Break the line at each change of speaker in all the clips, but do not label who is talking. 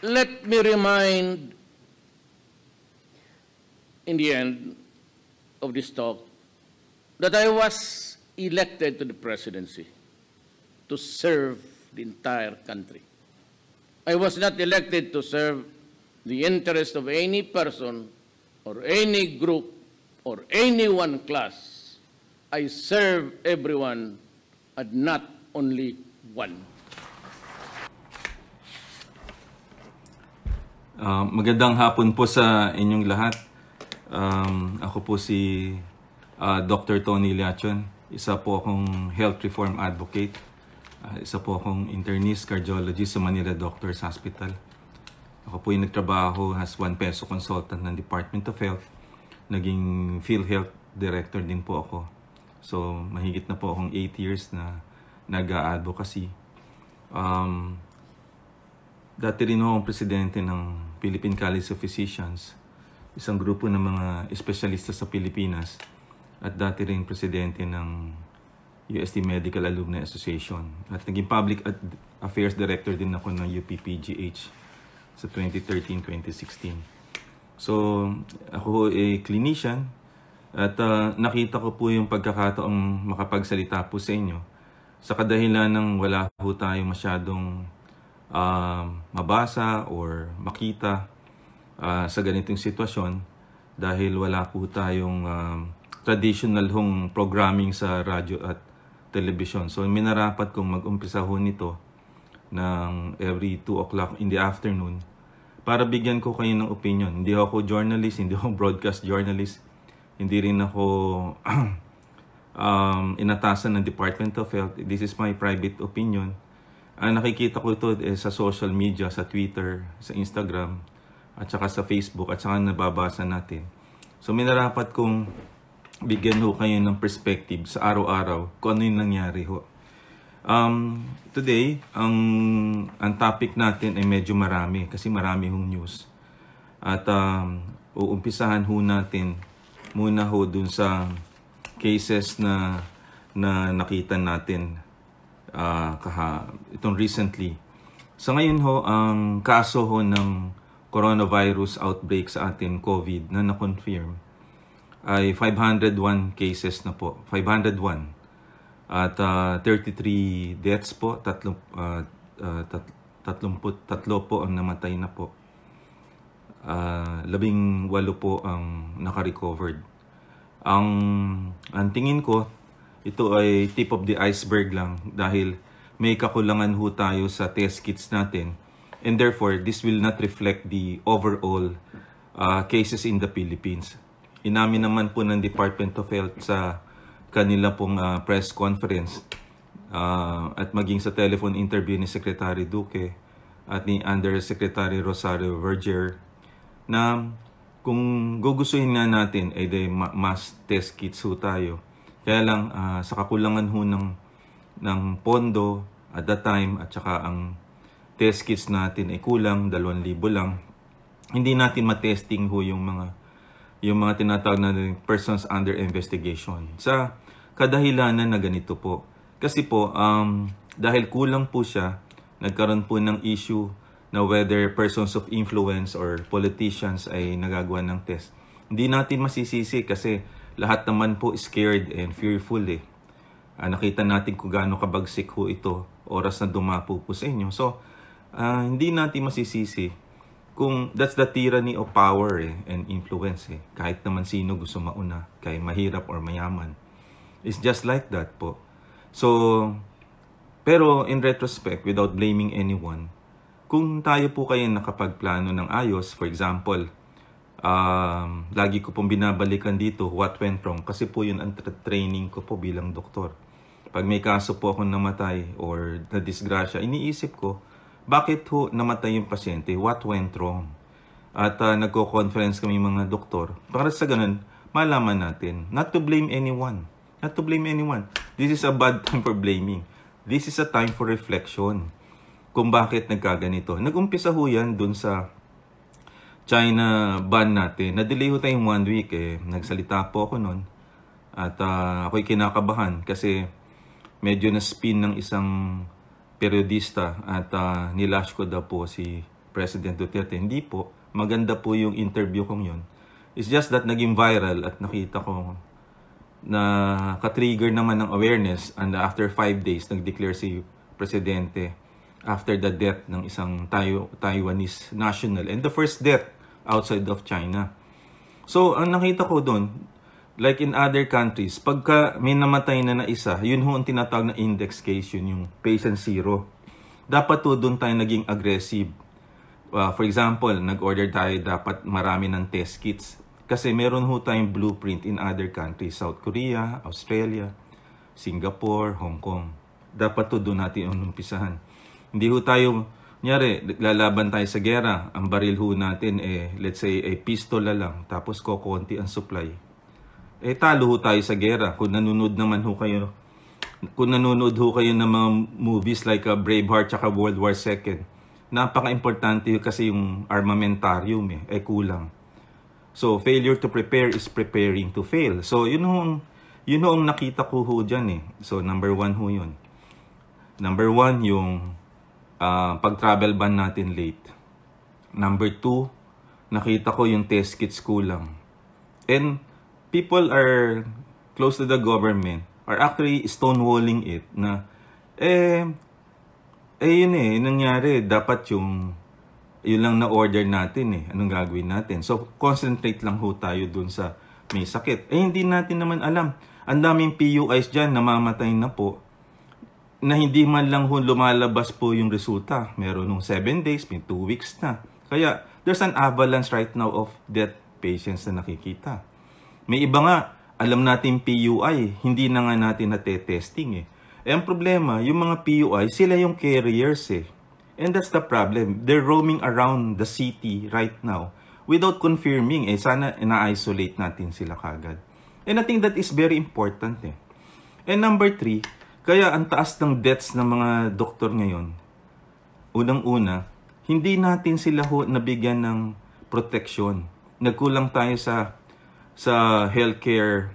let me remind in the end of this talk that I was elected to the presidency to serve the entire country. I was not elected to serve the interest of any person or any group or any one class. I serve everyone and not only one.
Magandang hapon po sa inyong lahat. Ako po si Dr. Tony Liachon. Isa po akong health reform advocate. Isa po akong internist cardiologist sa Manila Doctors Hospital. Ako po yung nagtrabaho as 1 peso consultant ng Department of Health. Naging PhilHealth Director din po ako. So, mahigit na po akong 8 years na nag-advocacy. Dati rin akong presidente ng Philippine College of Physicians, isang grupo ng mga espesyalista sa Pilipinas, at dati rin presidente ng UST Medical Alumni Association. At naging Public Affairs Director din ako ng UPPGH sa 2013-2016. So, ako ay clinician at nakita ko po yung pagkakataong makapagsalita po sa inyo sa kadahilan ng wala po tayo masyadong mabasa or makita sa ganitong sitwasyon dahil wala po tayong traditional hong programming sa radyo at television. So minarapat kong mag-umpisa ho nito ng every 2 o'clock in the afternoon para bigyan ko kayo ng opinion. Hindi ako journalist, hindi ako broadcast journalist, hindi rin ako inatasan ng Department of Health. This is my private opinion. Nakikita ko ito sa social media, sa Twitter, sa Instagram, at saka sa Facebook, at saka nababasa natin. So minarapat kong bigyan ho kayo ng perspective sa araw-araw kung ano yung nangyari ho. Today, ang topic natin ay medyo marami kasi marami hong news. At uumpisahan ho natin muna ho dun sa cases na nakita natin itong recently. Sa ngayon ho, ang kaso ho ng coronavirus outbreak sa atin, COVID, na na-confirm ay 501 cases na po. 501. At 33 deaths po. 33 po ang namatay na po. 18 po ang naka-recovered. Ang tingin ko, ito ay tip of the iceberg lang dahil may kakulangan ho tayo sa test kits natin. And therefore, this will not reflect the overall cases in the Philippines. Inamin naman po ng Department of Health sa kanila pong press conference at maging sa telephone interview ni Secretary Duque at ni Undersecretary Rosario Verger na kung gugustuhin nga natin ay mass test kits ho tayo. Kaya lang sa kakulangan ho ng pondo at that time at saka ang test kits natin ay kulang, 2,000 lang. Hindi natin matesting ho yung mga tinatawag na persons under investigation. Sa kadahilanan na ganito po. Kasi po, dahil kulang po siya, nagkaroon po ng issue na whether persons of influence or politicians ay nagagawa ng test. Hindi natin masisisi kasi lahat naman po scared and fearful eh. Nakita natin kung gaano kabagsik ho ito, oras na dumapo po sa inyo. So, hindi natin masisisi kung that's the tyranny of power and influence eh. Kahit naman sino gusto mauna, kahit mahirap or mayaman. It's just like that po. So, pero in retrospect, without blaming anyone, kung tayo po kayo nakapagplano ng ayos, for example, lagi ko pong binabalikan dito what went wrong kasi po yun ang training ko po bilang doktor. Pag may kaso po akong namatay or na-disgrasya, iniisip ko, bakit ho namatay yung pasyente? What went wrong? At nagko-conference kami mga doktor para sa ganun, malaman natin. Not to blame anyone. Not to blame anyone. This is a bad time for blaming. This is a time for reflection kung bakit nagkaganito. Nag-umpisa ho yan dun sa China ban natin. Na-delay ho tayong 1 week eh. Nagsalita po ako nun. At ako'y kinakabahan kasi medyo na-spin ng isang periodista at nilash ko daw po si President Duterte. Hindi po. Maganda po yung interview kong yun. It's just that naging viral at nakita ko na ka-trigger naman ng awareness, and after 5 days, nag-declare si Presidente after the death ng isang Taiwanese national and the first death outside of China. So, ang nakita ko doon, like in other countries, pagka may namatay na isa, yun ho ang tinatawag na index case, yun yung patient zero. Dapat to doon tayo naging aggressive. For example, nag-order tayo dapat marami ng test kits. Kasi meron ho tayong blueprint in other countries, South Korea, Australia, Singapore, Hong Kong. Dapat to doon natin umpisahan. Hindi ho tayo, nyari, lalaban tayo sa gera, ang baril ho natin let's say, pistola lang, tapos kokonti ang supply. Talo ho tayo sa gera. Kung nanonood ho kayo ng mga movies like Braveheart at World War II, napaka-importante kasi yung armamentarium kulang. So, failure to prepare is preparing to fail. So, yun ho ang nakita ko ho dyan So, number 1 ho yun. Number 1, yung pag-travel ban natin late. Number 2, nakita ko yung test kits kulang. And people are close to the government are actually stonewalling it na yun nangyari, dapat yun lang na order natin anong gagawin natin. So, concentrate lang ho tayo dun sa may sakit. Hindi natin naman alam. Ang daming PUIs dyan, namamatay na po, na hindi man lang ho lumalabas po yung resulta. Meron nung 7 days, 2 weeks na. Kaya, there's an avalanche right now of death patients na nakikita. May iba nga, alam natin PUI, hindi na nga natin natetesting ang problema, yung mga PUI, sila yung carriers And that's the problem. They're roaming around the city right now without confirming. Sana na-isolate natin sila kagad. And I think that is very important And number 3, kaya ang taas ng deaths ng mga doktor ngayon, unang-una, hindi natin sila nabigyan ng protection. Nagkulang tayo sa healthcare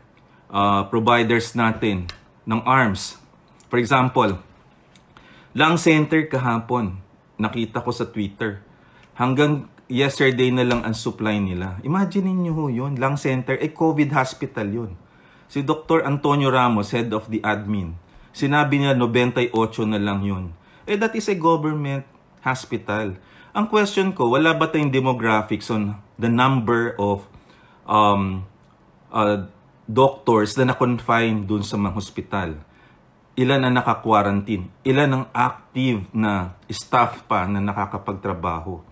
providers natin ng arms. For example, Lung Center kahapon, nakita ko sa Twitter, hanggang yesterday na lang ang supply nila. Imagine niyo yun, Lung Center, COVID hospital yun. Si Dr. Antonio Ramos, head of the admin, sinabi niya 98 na lang yun. That is a government hospital. Ang question ko, wala ba tayong demographics on the number of doctors na na-confine dun sa mga hospital? Ilan ang naka-quarantine? Ilan ang active na staff pa na nakakapagtrabaho?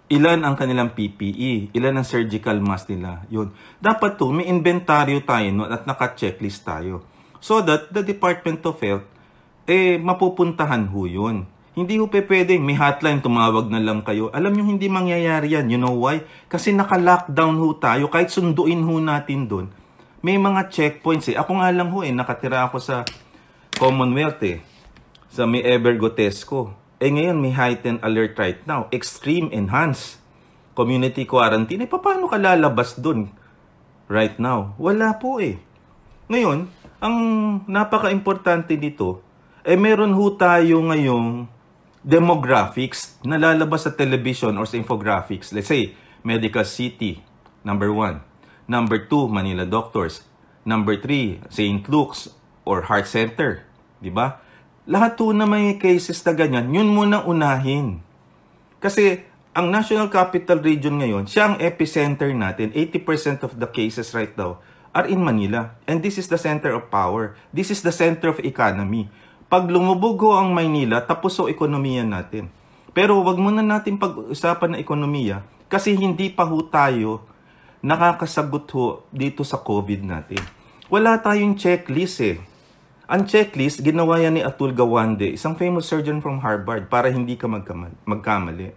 Ilan ang kanilang PPE? Ilan ang surgical mask nila? Yun. Dapat may inventaryo tayo at naka-checklist tayo. So that the Department of Health, mapupuntahan ho yun. Hindi ho pwedeng may hotline, tumawag na lang kayo. Alam nyo, hindi mangyayari yan. You know why? Kasi naka-lockdown ho tayo. Kahit sunduin ho natin doon, may mga checkpoints Ako nga lang ho nakatira ako sa Commonwealth sa may Evergotesco. Ngayon may heightened alert right now. Extreme enhanced community quarantine. Paano ka lalabas dun right now? Wala po Ngayon, ang napaka-importante dito, meron ho tayo ngayong demographics na lalabas sa television or sa infographics. Let's say, Medical City, number 1. Number 2, Manila Doctors. Number 3, St. Luke's or Heart Center. Diba? Lahat na may cases na ganyan, yun muna unahin. Kasi ang National Capital Region ngayon, siya ang epicenter natin. 80% of the cases right now are in Manila. And this is the center of power. This is the center of economy. Pag lumubog ang Maynila, tapos ekonomiya natin. Pero wag muna natin pag-usapan na ekonomiya kasi hindi pa tayo nakakasagot dito sa COVID natin. Wala tayong checklist Ang checklist, ginawa yan ni Atul Gawande, isang famous surgeon from Harvard, para hindi ka magkamali.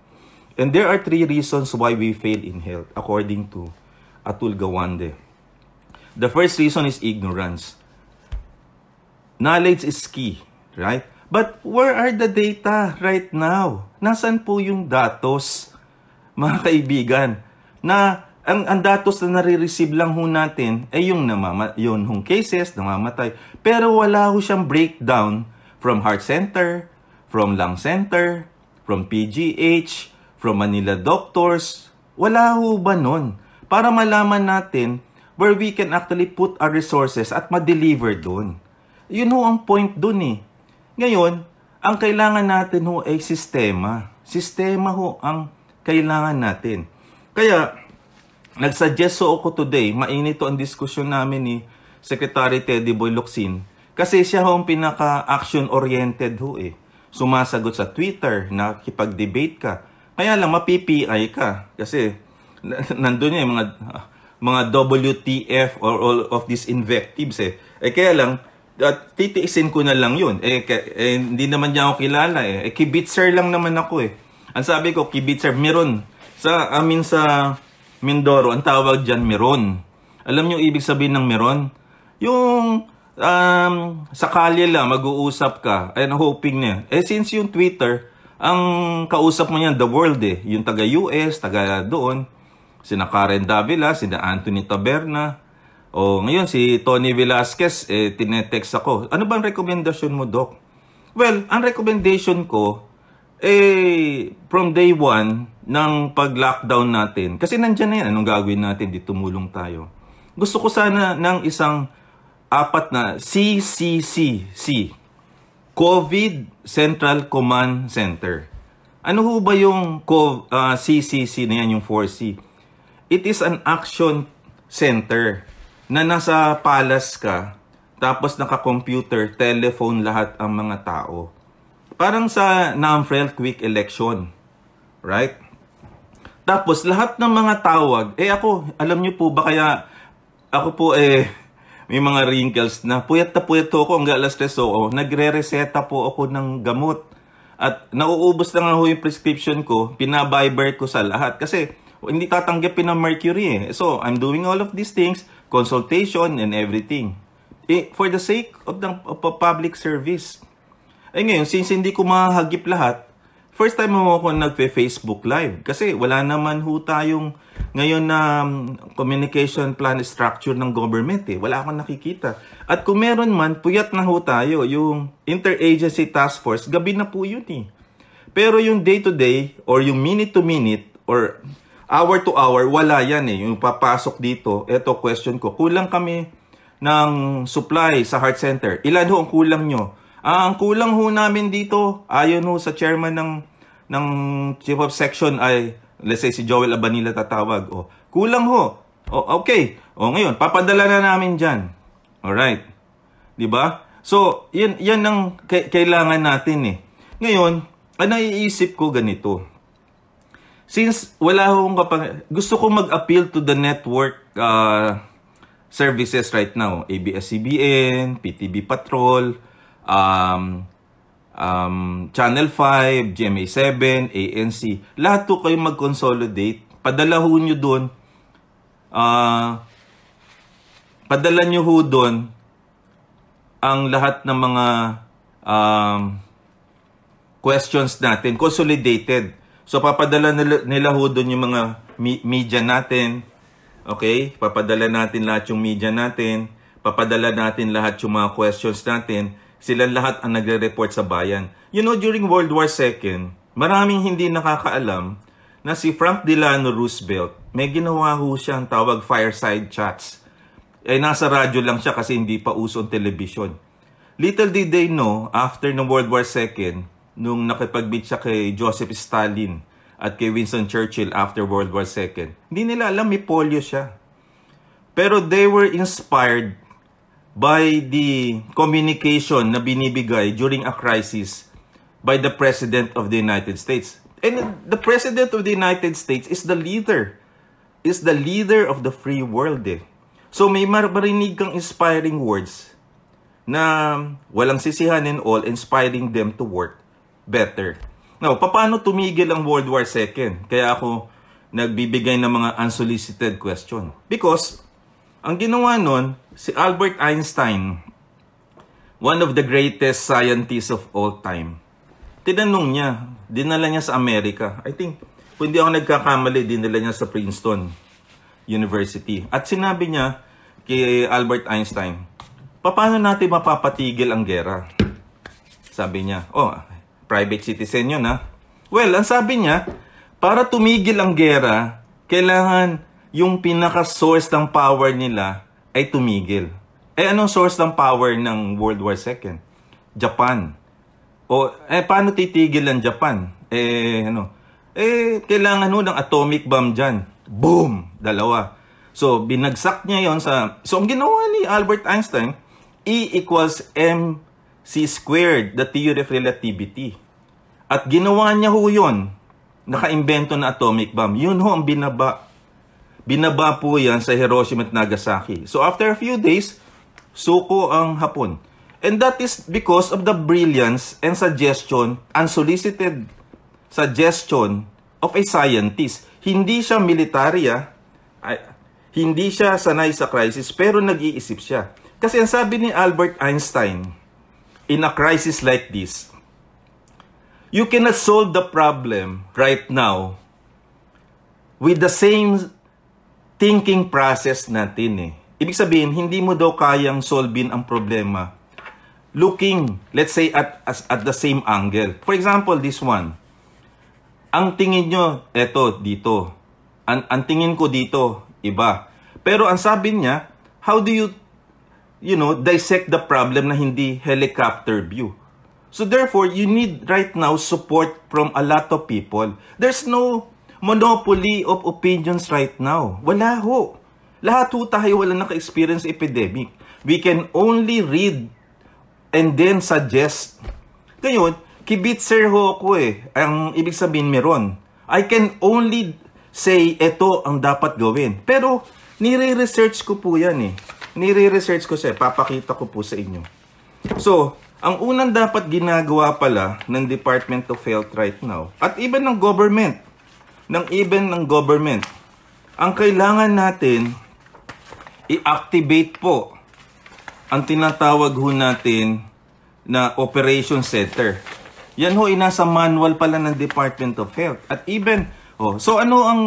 And there are 3 reasons why we fail in health, according to Atul Gawande. The first reason is ignorance. Knowledge is key, right? But where are the data right now? Nasaan po yung datos, mga kaibigan, na ang datos na nare-receive lang natin ay yung cases, namamatay. Pero wala siyang breakdown from heart center, from lung center, from PGH, from Manila doctors. Wala ho ba nun? Para malaman natin where we can actually put our resources at ma-deliver dun. Yun ho ang point dun eh. Ngayon, ang kailangan natin ho ay sistema. Sistema ho ang kailangan natin. Kaya, nagsuggest ho ako today, mainit ho ang diskusyon namin ni Secretary Teddy Boy Locsin, kasi siya ho ang pinaka-action-oriented ho eh. Sumasagot sa Twitter, nakikipag-debate ka. Kaya lang, mapi-PI ka. Kasi, nandun yung mga WTF or all of these invectives eh. Kaya lang, titiisin ko na lang yun. Hindi naman niya ako kilala eh. Kibitzer lang naman ako eh. Ang sabi ko, kibitzer, meron. Sa Mindoro, ang tawag dyan, meron. Alam niyo ibig sabihin ng meron? Yung sa kalye lang, mag-uusap ka, and hoping niya. Since yung Twitter, ang kausap mo niyan, the world eh. Yung taga-US, taga doon, sina Karen Davila, sina Anthony Taberna, ngayon si Tony Velasquez, tinetext ako. Ano ba ang rekomendasyon mo, Doc? Well, ang recommendation ko, from day one, ng pag-lockdown natin, kasi nandyan na yan, anong gagawin natin, di tumulong tayo. Gusto ko sana ng isang 4 na CCC, COVID Central Command Center. Ano ho ba yung CCC na yan, yung 4C? It is an action center na nasa palace ka, tapos naka-computer, telephone lahat ang mga tao. Parang sa NAMFREL quick election. Right? Tapos lahat ng mga tawag, ako, alam niyo po ba kaya ako po may mga wrinkles na puyat ako hanggang alas 3 nagre-reseta po ako ng gamot. At nauubos na nga ho yung prescription ko, pinabiber ko sa lahat. Kasi hindi tatanggapin ng mercury eh. So, I'm doing all of these things, consultation and everything. For the sake of public service. Ngayon, since hindi ko mahagip lahat, first time ako nagpe-Facebook Live. Kasi wala naman ho tayong ngayon na communication plan structure ng government eh. Wala akong nakikita. At kung meron man, puyat na ho tayo. Yung Interagency Task Force, gabi na po yun eh. Pero yung day-to-day or yung minute-to-minute or hour-to-hour, wala yan eh. Yung papasok dito, eto question ko, kulang kami ng supply sa heart center. Ilan ho ang kulang nyo? Ang kulang ho namin dito, ayon ho sa chairman ng chief of section ay, let's say si Joel Abanila tatawag. Kulang ho. Okay. Ngayon, papadala na namin dyan. Alright. Diba? So, yan ang kailangan natin eh. Ngayon, ang naiisip ko ganito. Since wala akong gusto ko mag-appeal to the network services right now. ABS-CBN, PTV Patrol, Channel 5, GMA7, ANC. Lahat to kayo mag-consolidate. Padala ho nyo doon. Padala nyo ho doon ang lahat ng mga questions natin. Consolidated. So, papadala nila ho doon yung mga media natin. Okay? Papadala natin lahat yung media natin. Papadala natin lahat yung mga questions natin. Sila lahat ang nagre-report sa bayan. You know, during World War II, maraming hindi nakakaalam na si Frank Delano Roosevelt, may ginawa ho siyang tawag fireside chats. Nasa radyo lang siya kasi hindi pa uso ang television. Little did they know, after ng World War II, nung nakipag-meet siya kay Joseph Stalin at kay Winston Churchill after World War II, hindi nila alam may polio siya. Pero they were inspired by the communication na binibigay during a crisis by the President of the United States. And the President of the United States is the leader. Is the leader of the free world eh. So may marinig kang inspiring words na walang sisihan and all, inspiring them to work better. Now, paano tumigil ang World War II? Kaya ako nagbibigay ng mga unsolicited question. Because ang ginawa nun, si Albert Einstein, one of the greatest scientists of all time, tinanong niya, dinala niya sa Amerika. I think, kung hindi ako nagkakamali, dinala niya sa Princeton University. At sinabi niya kay Albert Einstein, paano natin mapapatigil ang gera? Sabi niya, private citizen yun ha. Well, ang sabi niya, para tumigil ang gera, kailangan yung pinaka-source ng power nila ay tumigil. Anong source ng power ng World War II? Japan. Paano titigil ang Japan? Kailangan ng atomic bomb dyan. Boom! 2. So, binagsak niya yon sa... So, ang ginawa ni Albert Einstein, E equals mc squared, the theory of relativity. At ginawa niya ho yun, nakaimbento na atomic bomb. Yun ho ang binaba. Binaba po yan sa Hiroshima at Nagasaki. So, after a few days, suko ang Hapon. And that is because of the brilliance and suggestion, unsolicited suggestion of a scientist. Hindi siya military, hindi siya sanay sa crisis, pero nag-iisip siya. Kasi ang sabi ni Albert Einstein, in a crisis like this, you cannot solve the problem right now with the same thinking process natin Ibig sabihin, hindi mo daw kayang solvein ang problema looking, let's say, at the same angle. For example, this one. Ang tingin nyo, dito. Ang tingin ko dito, iba. Pero ang sabi niya, how do you dissect the problem na hindi helicopter view? So therefore, you need right now support from a lot of people. There's no monopoly of opinions right now. Wala ho. Lahat ho tayo wala naka-experience epidemic. We can only read and then suggest. Ngayon, kibitzer ho ako Ang ibig sabihin meron. I can only say, ito ang dapat gawin. Pero, nire-research ko po yan Nire-research ko siya. Papakita ko po sa inyo. So, ang unang dapat ginagawa pala ng Department of Health right now, at even ng government, ang kailangan natin, i-activate po ang tinatawag ho natin na Operation Center. Yan ho, inasa manual pala ng Department of Health. At even, so ano ang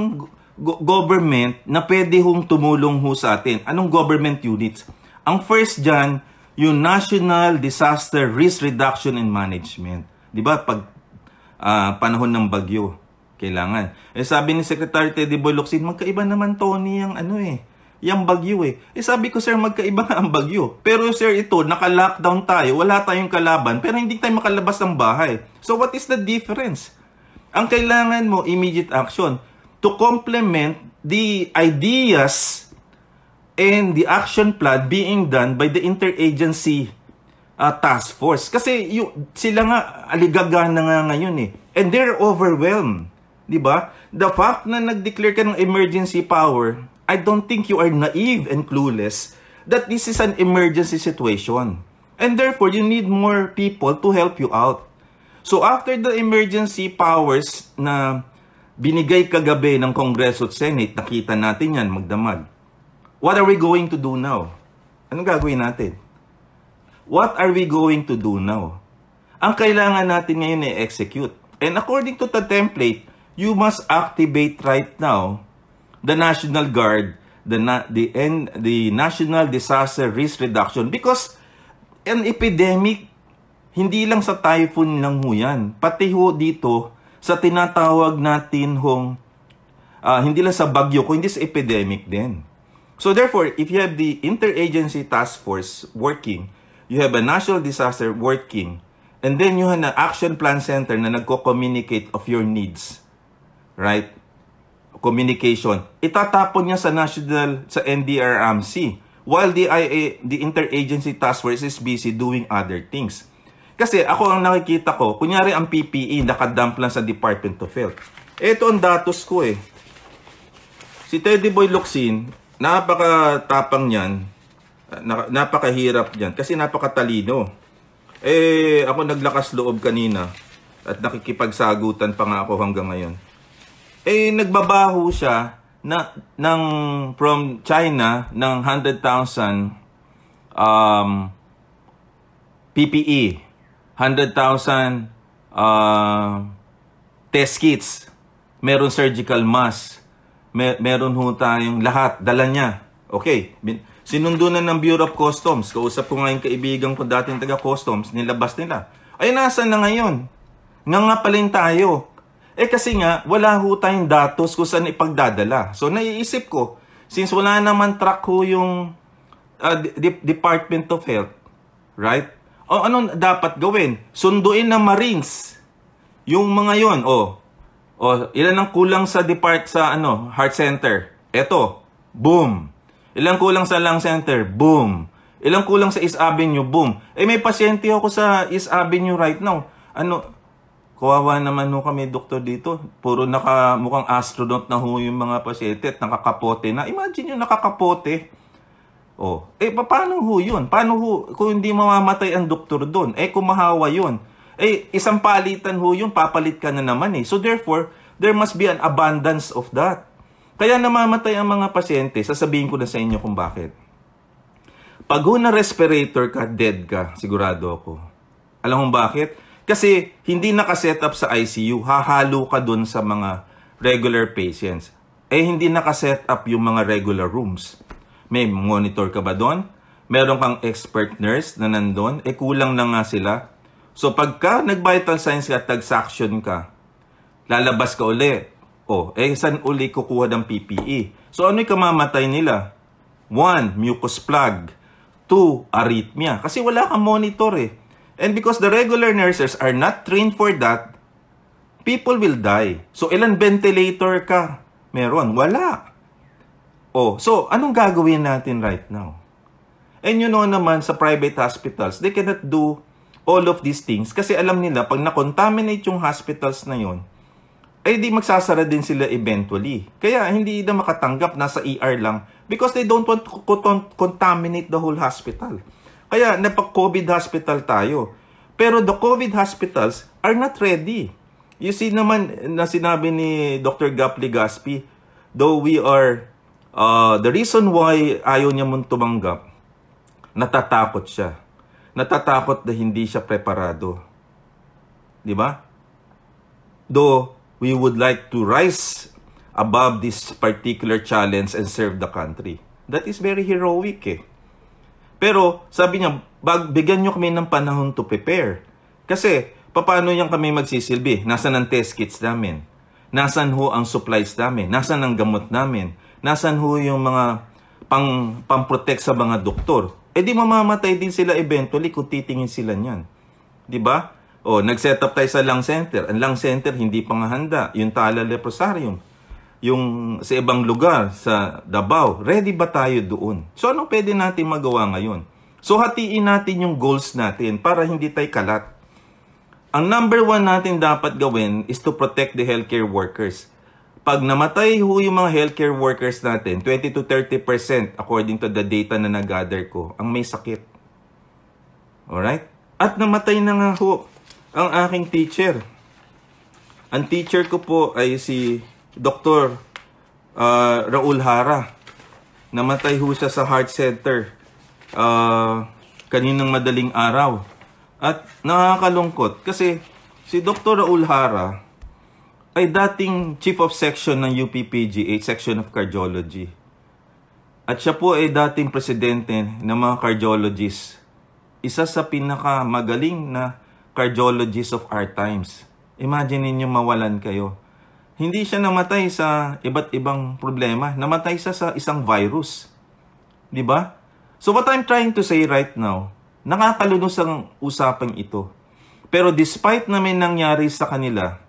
government na pwede hong tumulong ho sa atin? Anong government units? Ang first dyan, yung National Disaster Risk Reduction and Management. Di ba? Pag panahon ng bagyo, kailangan. Sabi ni Secretary Teddy Boy Locsin, magkaiba naman, Tony, yung bagyo sabi ko, sir, magkaiba nga ang bagyo. Pero sir, ito, naka-lockdown tayo, wala tayong kalaban, pero hindi tayo makalabas ng bahay. So what is the difference? Ang kailangan mo, immediate action to complement the ideas and the action plan being done by the interagency task force. Kasi sila nga, aligaga na nga ngayon And they're overwhelmed. Diba? The fact na nag-declare ka ng emergency power, I don't think you are naive and clueless that this is an emergency situation. And therefore, you need more people to help you out. So after the emergency powers na binigay kagabi ng Kongreso at Senate, nakita natin yan magdamag. What are we going to do now? Anong gagawin natin? What are we going to do now? Ang kailangan natin ngayon execute. And according to the template, you must activate right now the National Guard, the National Disaster Risk Reduction, because an epidemic, hindi lang sa typhoon lang ho yan. Pati ho dito, sa tinatawag natin hindi lang sa bagyo, kundi sa epidemic din. So therefore, if you have the Interagency Task Force working, you have a National Disaster working, and then you have an Action Plan Center na nagko-communicate of your needs, right? Communication. Itatapon niya sa NDRRMC while the Interagency Task Force is busy doing other things. Kasi ako ang nakikita ko, kunyari ang PPE nakadump lang sa Department of Health. Ito ang datos ko Si Teddy Boy Locsin, napakatapang niyan, napakahirap niyan kasi napakatalino. Ako naglakas loob kanina at nakikipagsagutan pa nga ako hanggang ngayon. Nagbabaho siya from China ng 100,000 PPE, 100,000 test kits, meron surgical mask, meron ho tayong lahat, dala niya. Okay, sinundo na ng Bureau of Customs. Kausap ko nga yung kaibigan ko dating taga-customs, nilabas nila. Ay, nasa na ngayon? Nga pala tayo. Eh kasi nga, wala ho tayong datos kung saan ipagdadala. So naiisip ko, since wala naman track ho yung Department of Health, right? O ano dapat gawin? Sunduin ng Marines yung mga yon. Ilan ang kulang sa heart center? Eto, boom. Ilang kulang sa lung center? Boom. Ilang kulang sa East Avenue? Boom. Eh may pasyente ako sa East Avenue right now. Kawawa naman ho kami, doktor, dito. Puro mukhang astronaut na ho yung mga pasyente at nakakapote na. Imagine yung nakakapote. Paano ho yun? Paano ho kung hindi mamamatay ang doktor doon? Kung mahawa yun. Isang palitan ho yun, papalit ka na naman eh. So therefore, there must be an abundance of that. Kaya namamatay ang mga pasyente, sasabihin ko na sa inyo kung bakit. Pag ho na respirator ka, dead ka, sigurado ako. Alam mo bakit? Kasi hindi nakaset up sa ICU, hahalo ka dun sa mga regular patients. Hindi nakaset up yung mga regular rooms. May monitor ka ba doon? Meron kang expert nurse na nandun? Kulang na nga sila. So pagka nag-vital signs ka, tag-suction ka, lalabas ka uli. Saan uli kukuha ng PPE? So ano yung kamamatay nila? 1, mucus plug. 2, arrhythmia. Kasi wala kang monitor eh. And because the regular nurses are not trained for that, people will die. So, ilan ventilator ka? Meron. Wala. So, anong gagawin natin right now? And you know naman, sa private hospitals, they cannot do all of these things kasi alam nila, pag na-contaminate yung hospitals na yon, di magsasara din sila eventually. Kaya, hindi na makatanggap, nasa ER lang because they don't want to contaminate the whole hospital. Kaya napag-COVID hospital tayo. Pero the COVID hospitals are not ready. You see naman na sinabi ni Dr. Gap Legaspi, though we are, the reason why ayaw niya mong tumanggap, natatakot siya. Natatakot na hindi siya preparado. Di ba? Though we would like to rise above this particular challenge and serve the country. That is very heroic eh. Pero sabi niya, bigyan nyo kami ng panahon to prepare. Kasi, paano yan kami magsisilbi? Nasaan ang test kits namin? Nasaan ho ang supplies namin? Nasaan ang gamot namin? Nasaan ho yung mga pang-protect sa mga doktor? Di mamamatay din sila eventually kung titingin sila niyan. Diba? Nag-set up tayo sa lung center. Ang lung center hindi pa nga handa. Yung Tala Leprosarium. Yung sa ibang lugar, sa Davao, ready ba tayo doon? So, anong pwede natin magawa ngayon? So, hatiin natin yung goals natin para hindi tayo kalat. Ang number 1 natin dapat gawin is to protect the healthcare workers. Pag namatay ho yung mga healthcare workers natin, 20 to 30% according to the data na nag-gather ko, ang may sakit. Alright? At namatay na nga ho ang aking teacher. Ang teacher ko po ay si Dr. Raul Hara. Namatay ho siya sa heart center kaninang madaling araw. At nakakalungkot kasi si Dr. Raul Hara ay dating chief of section ng UPPGH, section of cardiology. At siya po ay dating presidente ng mga cardiologists. Isa sa pinakamagaling na cardiologists of our times. Imagine niyo mawalan kayo. Hindi siya namatay sa iba't ibang problema. Namatay siya sa isang virus. Di ba? So what I'm trying to say right now, nakakalunos ang usapang ito. Pero despite na may nangyari sa kanila,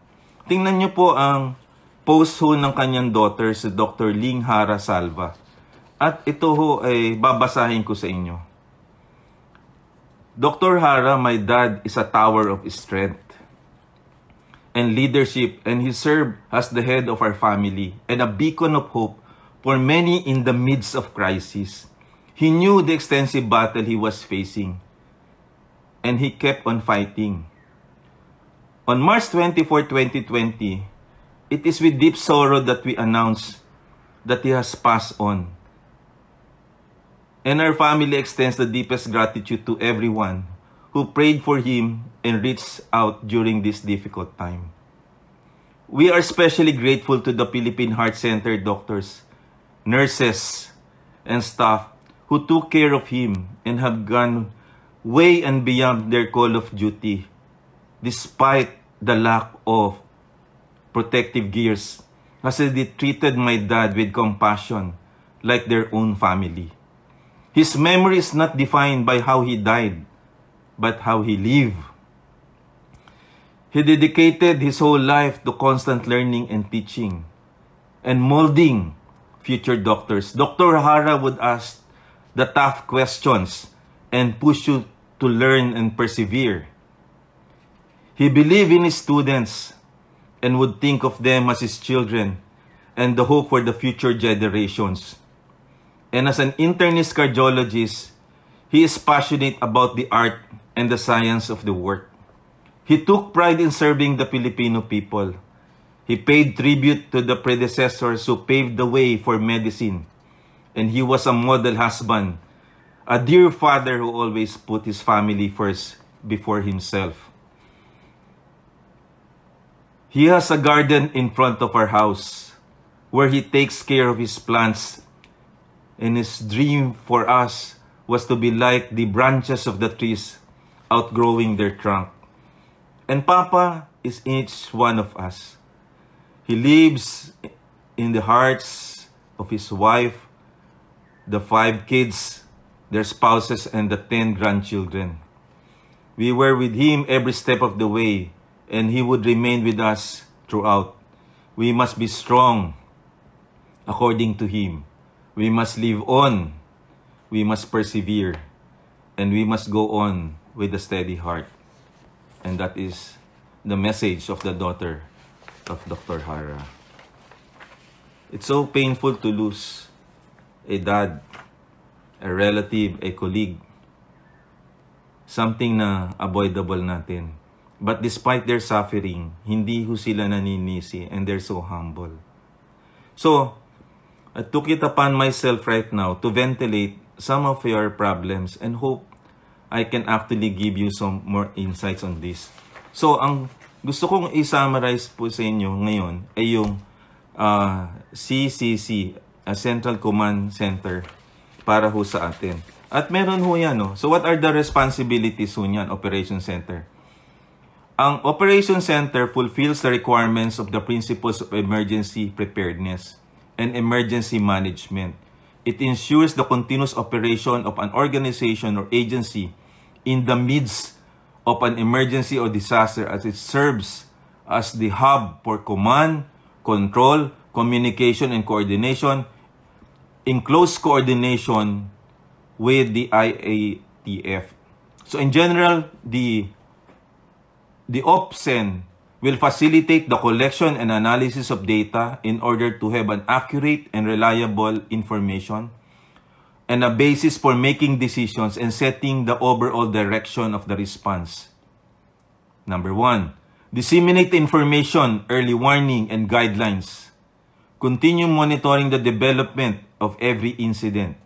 tingnan niyo po ang post ho ng kanyang daughter, si Dr. Ling Hara Salva. At ito ho ay babasahin ko sa inyo. Dr. Hara, my dad is a tower of strength and leadership, and he served as the head of our family and a beacon of hope for many in the midst of crisis. He knew the extensive battle he was facing, and he kept on fighting. On March 24, 2020, it is with deep sorrow that we announce that he has passed on. And our family extends the deepest gratitude to everyone who prayed for him and reached out during this difficult time. We are especially grateful to the Philippine Heart Center doctors, nurses, and staff who took care of him and have gone way and beyond their call of duty, despite the lack of protective gears kasi they treated my dad with compassion like their own family. His memory is not defined by how he died, but how he lived. He dedicated his whole life to constant learning and teaching and molding future doctors. Dr. Hara would ask the tough questions and push you to learn and persevere. He believed in his students and would think of them as his children and the hope for the future generations. And as an internist cardiologist, he is passionate about the art and the science of the work. He took pride in serving the Filipino people. He paid tribute to the predecessors who paved the way for medicine. And he was a model husband, a dear father who always put his family first before himself. He has a garden in front of our house where he takes care of his plants. And his dream for us was to be like the branches of the trees outgrowing their trunk. And Papa is each one of us. He lives in the hearts of his wife, the 5 kids, their spouses, and the 10 grandchildren. We were with him every step of the way, and he would remain with us throughout. We must be strong according to him. We must live on. We must persevere. And we must go on with a steady heart. And that is the message of the daughter of Dr. Hara. It's so painful to lose a dad, a relative, a colleague. Something na avoidable natin. But despite their suffering, hindi ho sila naninisi and they're so humble. So, I took it upon myself right now to ventilate some of your problems and hope I can actually give you some more insights on this. So, ang gusto kong i-summarize po sa inyo ngayon ay yung CCC, Central Command Center, para ho sa atin. At meron ho yan, no? So, what are the responsibilities ho niyan, Operation Center? Ang Operation Center fulfills the requirements of the principles of emergency preparedness and emergency management. It ensures the continuous operation of an organization or agency in the midst of an emergency or disaster as it serves as the hub for command, control, communication, and coordination in close coordination with the IATF. So in general, the OPCEN will facilitate the collection and analysis of data in order to have an accurate and reliable information and a basis for making decisions and setting the overall direction of the response. Number 1, disseminate information, early warning, and guidelines. Continue monitoring the development of every incident.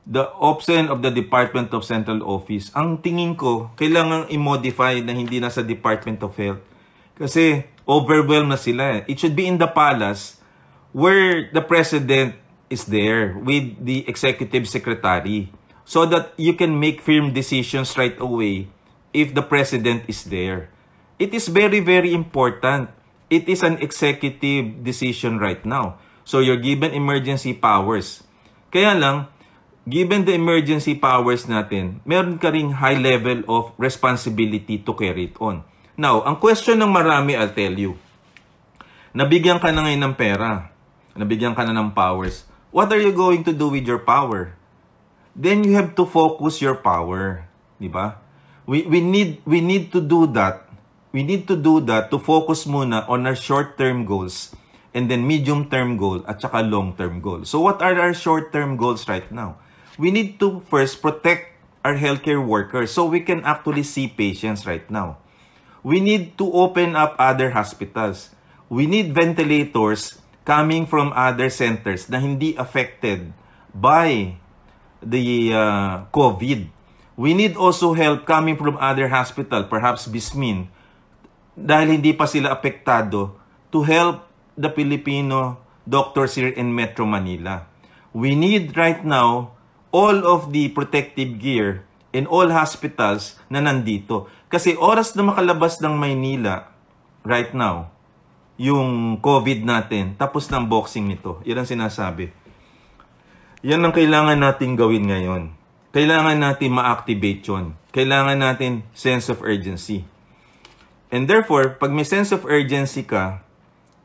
The OPCEN of the Department of Central Office, ang tingin ko, kailangan i-modify na hindi na sa Department of Health. Kasi overwhelmed na sila. It should be in the palace where the President is there with the Executive Secretary so that you can make firm decisions right away if the President is there. It is very, very important. It is an executive decision right now. So you're given emergency powers. Kaya lang, given the emergency powers natin, meron ka ring high level of responsibility to carry it on. Now, ang question ng marami, I'll tell you. Nabigyan ka na ngayon ng pera. Nabigyan ka na ng powers. What are you going to do with your power? Then you have to focus your power. Diba? We need to do that. We need to do that to focus muna on our short-term goals and then medium-term goal at saka long-term goal. So what are our short-term goals right now? We need to first protect our healthcare workers so we can actually see patients right now. We need to open up other hospitals. We need ventilators coming from other centers na hindi affected by the COVID. We need also help coming from other hospital, perhaps Bismin, dahil hindi pa sila apektado, to help the Filipino doctors here in Metro Manila. We need right now all of the protective gear in all hospitals na nandito. Kasi oras na makalabas ng Maynila right now, yung COVID natin, tapos ng boxing nito. Yan ang sinasabi. Yan ang kailangan natin gawin ngayon. Kailangan natin ma-activate yun. Kailangan natin sense of urgency. And therefore, pag may sense of urgency ka,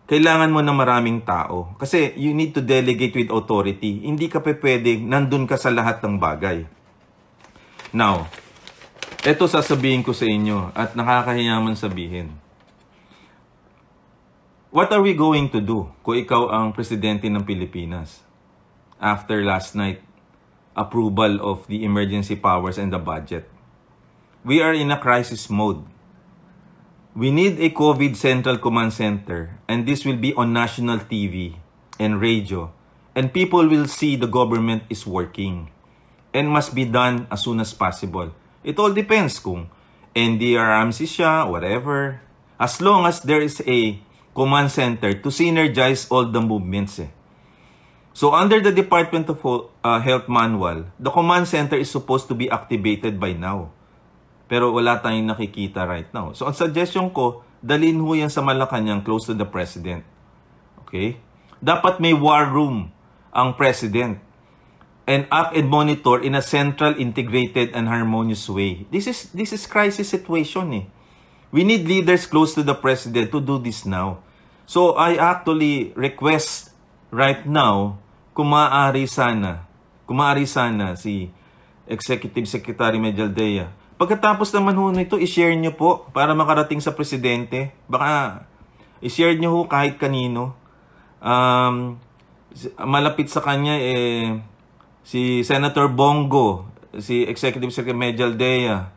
kailangan mo ng maraming tao. Kasi you need to delegate with authority. Hindi ka pwedeng nandun ka sa lahat ng bagay. Now, eto sasabihin ko sa inyo at nakakahiyaman sabihin. What are we going to do kung ikaw ang presidente ng Pilipinas after last night approval of the emergency powers and the budget? We are in a crisis mode. We need a COVID Central Command Center, and this will be on national TV and radio, and people will see the government is working and must be done as soon as possible. It all depends kung NDRRMC siya, whatever. As long as there is a command center to synergize all the movements. So under the Department of Health Manual, the command center is supposed to be activated by now. Pero wala tayong nakikita right now. So ang suggestion ko, dalhin ho yan sa Malacanang close to the President. Okay? Dapat may war room ang President and act and monitor in a central, integrated, and harmonious way. This is crisis situation eh. We need leaders close to the President to do this now. So I actually request right now, kung maaari sana si Executive Secretary Medialdea, pagkatapos naman ho nito, i-share nyo po para makarating sa Presidente. Baka i-share nyo ho kahit kanino. Malapit sa kanya si Senator Bongo, si Executive Secretary Medialdea,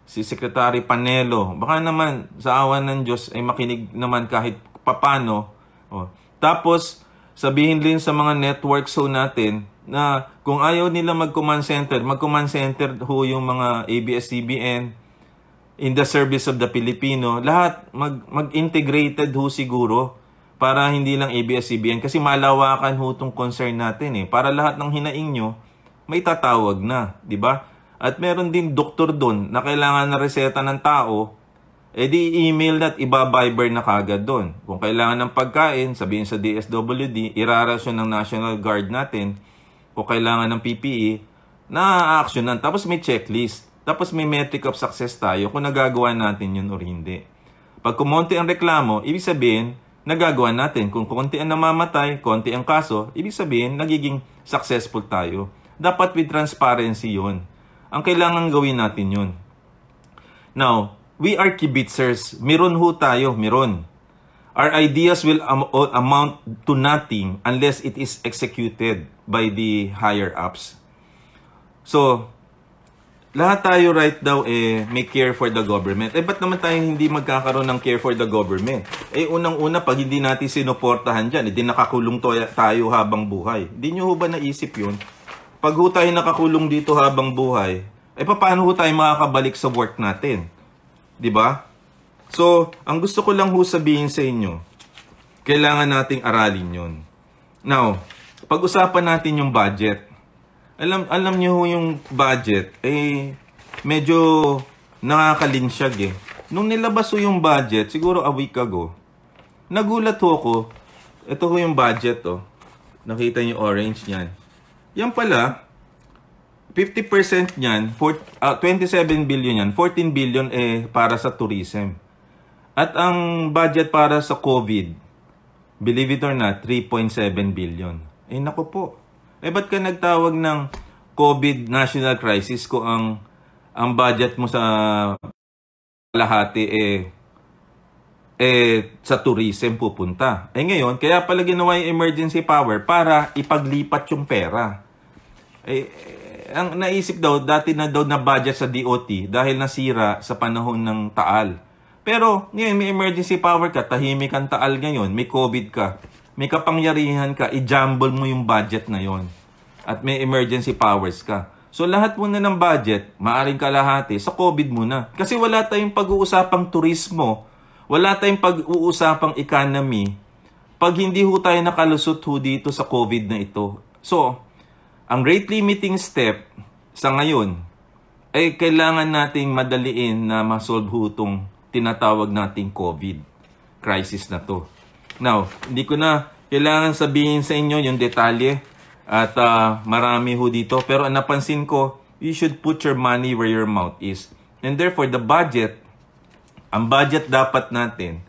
si Secretary Panelo, baka naman sa awan ng Diyos ay makinig naman kahit papano. Tapos, sabihin din sa mga networks ho natin na kung ayaw nila mag-command center ho yung mga ABS-CBN in the service of the Filipino. Lahat mag-integrated ho siguro para hindi lang ABS-CBN kasi malawakan ho itong concern natin eh. Para lahat ng hinaing nyo, may tatawag na, di ba? At meron din doktor doon na kailangan na reseta ng tao, di email na at iba-Viber na kagad doon. Kung kailangan ng pagkain, sabihin sa DSWD, irarasyon ng National Guard natin. Kung kailangan ng PPE, na-actionan. Tapos may checklist. Tapos may metric of success tayo kung nagagawa natin yun o hindi. Pag kumonti ang reklamo, ibig sabihin, nagagawa natin. Kung konti ang namamatay, konti ang kaso, ibig sabihin, nagiging successful tayo. Dapat with transparency yun. Ang kailangan gawin natin yun. Now, we are kibitzers. Meron ho tayo, meron. Our ideas will amount to nothing unless it is executed by the higher-ups. So, lahat tayo right now may care for the government. Ba't naman tayo hindi magkakaroon ng care for the government? Unang-una, pag hindi natin sinuportahan dyan, hindi nakakulong tayo habang buhay. Hindi nyo ho ba naisip yun? Pag ho tayo nakakulong dito habang buhay, paano ho tayo makakabalik sa work natin? Diba? So, ang gusto ko lang ho sabihin sa inyo, kailangan nating aralin yun. Now, pag-usapan natin yung budget. Alam niyo ho yung budget, medyo nakakalinsyag eh. Nung nilabas ho yung budget, siguro a week ago, nagulat ho ako, ito ho yung budget oh. Nakita niyo orange niyan. Yan pala, 50% niyan, 27 billion yan, 14 billion para sa tourism. At ang budget para sa COVID, believe it or not, 3.7 billion. Naku po. Ba't ka nagtawag ng COVID national crisis kung ang budget mo sa lahati sa tourism pupunta? Ngayon, kaya pala ginawa yung emergency power para ipaglipat yung pera. Ang naisip daw, dati na daw na budget sa DOT dahil nasira sa panahon ng taal. Pero ngayon may emergency power ka, tahimik ang taal ngayon, may COVID ka, may kapangyarihan ka, i-jumble mo yung budget na yon. At may emergency powers ka. So lahat muna ng budget, maaring kalahati, sa COVID muna. Kasi wala tayong pag-uusapang turismo, wala tayong pag-uusapang economy, pag hindi ho tayo nakalusot ho dito sa COVID na ito. So, ang rate limiting step sa ngayon ay kailangan nating madaliin na masolve ho itong tinatawag nating COVID crisis na to. Now, hindi ko na kailangan sabihin sa inyo yung detalye at marami ho dito. Pero napansin ko, you should put your money where your mouth is. And therefore, the budget, ang budget dapat natin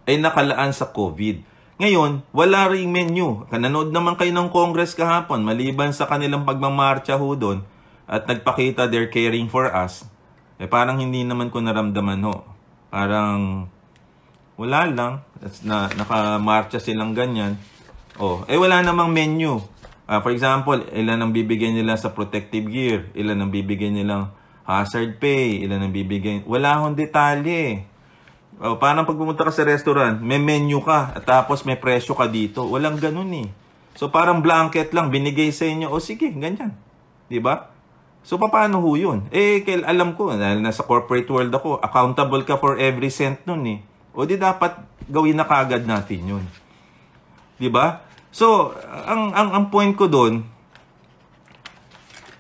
ay nakalaan sa COVID. Ngayon, wala ring menu. Nanood naman kayo ng Congress kahapon, maliban sa kanilang pagmamarcha ho doon at nagpakita they're caring for us. Parang hindi naman ko naramdaman ho. Parang wala lang. Nakamarcha silang ganyan. Wala namang menu. For example, ilan ang bibigyan nila sa protective gear? Ilan ang bibigyan nilang hazard pay? Ilan ang bibigyan? Wala hong detalye. Parang pag pumunta ka sa restaurant, may menu ka at tapos may presyo ka dito. Walang ganun eh. So parang blanket lang binigay sa inyo. Sige, ganyan. 'Di ba? So paano ho 'yun? Alam ko dahil nasa corporate world ako, accountable ka for every cent nun eh. Di dapat gawin na kagad natin 'yun. 'Di ba? So ang point ko doon,